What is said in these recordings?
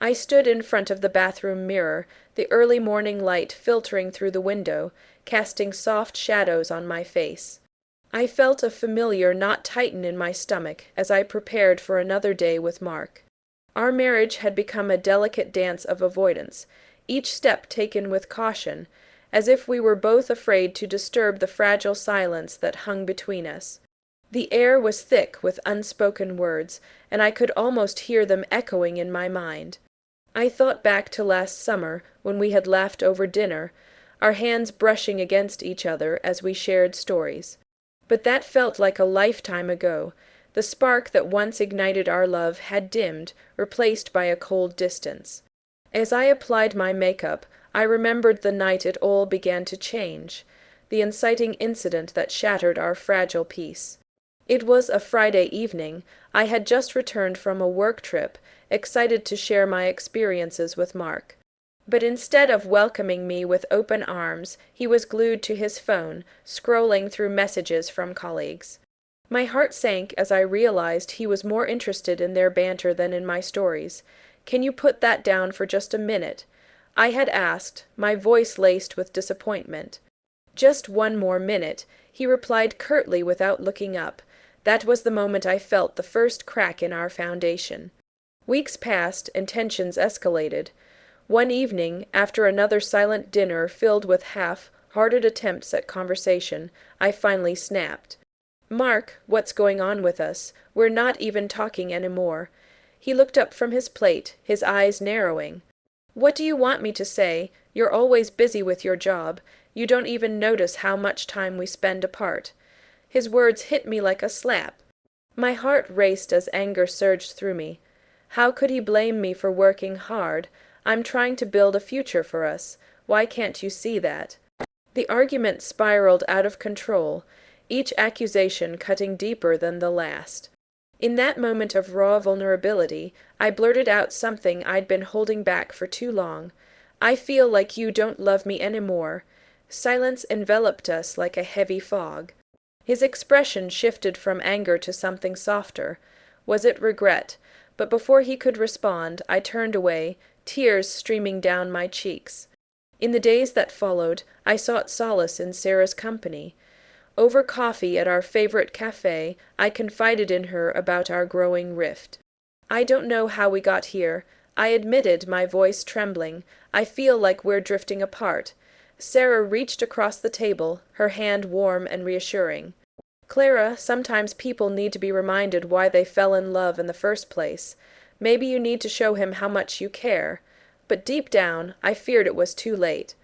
I stood in front of the bathroom mirror, the early morning light filtering through the window, casting soft shadows on my face. I felt a familiar knot tighten in my stomach as I prepared for another day with Mark. Our marriage had become a delicate dance of avoidance, each step taken with caution, as if we were both afraid to disturb the fragile silence that hung between us. The air was thick with unspoken words, and I could almost hear them echoing in my mind. I thought back to last summer when we had laughed over dinner, our hands brushing against each other as we shared stories. But that felt like a lifetime ago. The spark that once ignited our love had dimmed, replaced by a cold distance. As I applied my makeup, I remembered the night it all began to change, the inciting incident that shattered our fragile peace. It was a Friday evening. I had just returned from a work trip, excited to share my experiences with Mark. But instead of welcoming me with open arms, he was glued to his phone, scrolling through messages from colleagues. My heart sank as I realized he was more interested in their banter than in my stories. "Can you put that down for just a minute?" I had asked, my voice laced with disappointment. "Just one more minute," he replied curtly without looking up. That was the moment I felt the first crack in our foundation. Weeks passed, and tensions escalated. One evening, after another silent dinner filled with half-hearted attempts at conversation, I finally snapped. "Mark, what's going on with us? We're not even talking anymore." He looked up from his plate, his eyes narrowing. "What do you want me to say? You're always busy with your job. You don't even notice how much time we spend apart." His words hit me like a slap. My heart raced as anger surged through me. How could he blame me for working hard? I'm trying to build a future for us. Why can't you see that? The argument spiraled out of control, each accusation cutting deeper than the last. In that moment of raw vulnerability, I blurted out something I'd been holding back for too long. "I feel like you don't love me anymore." Silence enveloped us like a heavy fog. His expression shifted from anger to something softer. Was it regret? But before he could respond, I turned away, tears streaming down my cheeks. In the days that followed, I sought solace in Sarah's company. Over coffee at our favorite cafe, I confided in her about our growing rift. "I don't know how we got here," I admitted, my voice trembling. "I feel like we're drifting apart." Sarah reached across the table, her hand warm and reassuring. "Clara, sometimes people need to be reminded why they fell in love in the first place. Maybe you need to show him how much you care." But deep down, I feared it was too late.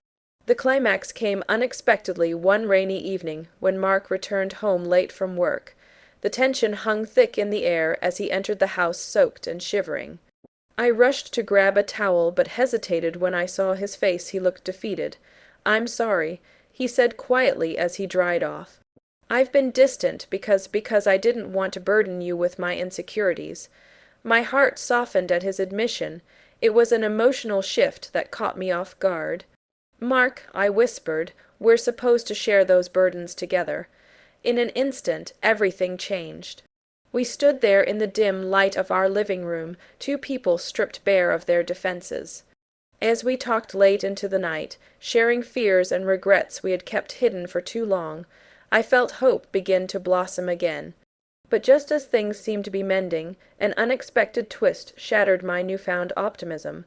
The climax came unexpectedly one rainy evening when Mark returned home late from work. The tension hung thick in the air as he entered the house soaked and shivering. I rushed to grab a towel but hesitated when I saw his face. He looked defeated. "I'm sorry," he said quietly as he dried off. "I've been distant because I didn't want to burden you with my insecurities." My heart softened at his admission. It was an emotional shift that caught me off guard. "Mark," I whispered, "we're supposed to share those burdens together." In an instant, everything changed. We stood there in the dim light of our living room, two people stripped bare of their defenses. As we talked late into the night, sharing fears and regrets we had kept hidden for too long, I felt hope begin to blossom again. But just as things seemed to be mending, an unexpected twist shattered my newfound optimism.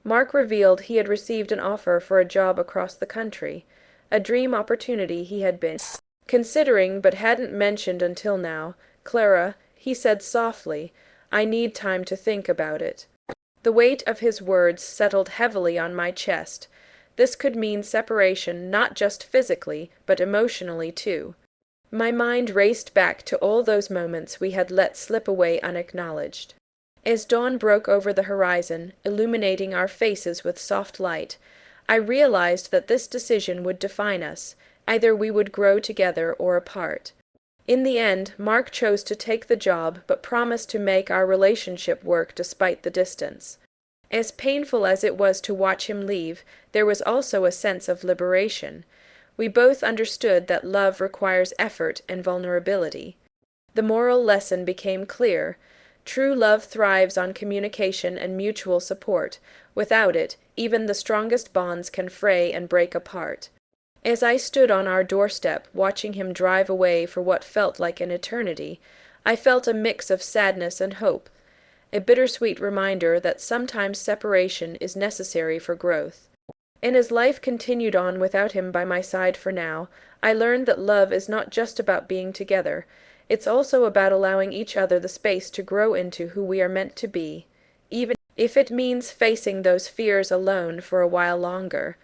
Mark revealed he had received an offer for a job across the country, a dream opportunity he had been considering but hadn't mentioned until now. "Clara," he said softly, "I need time to think about it." The weight of his words settled heavily on my chest. This could mean separation not just physically, but emotionally too. My mind raced back to all those moments we had let slip away unacknowledged. As dawn broke over the horizon, illuminating our faces with soft light, I realized that this decision would define us. Either we would grow together or apart. In the end, Mark chose to take the job but promised to make our relationship work despite the distance. As painful as it was to watch him leave, there was also a sense of liberation. We both understood that love requires effort and vulnerability. The moral lesson became clear. True love thrives on communication and mutual support. Without it, even the strongest bonds can fray and break apart. As I stood on our doorstep, watching him drive away for what felt like an eternity, I felt a mix of sadness and hope, a bittersweet reminder that sometimes separation is necessary for growth. And as life continued on without him by my side for now, I learned that love is not just about being together. It's also about allowing each other the space to grow into who we are meant to be, even if it means facing those fears alone for a while longer.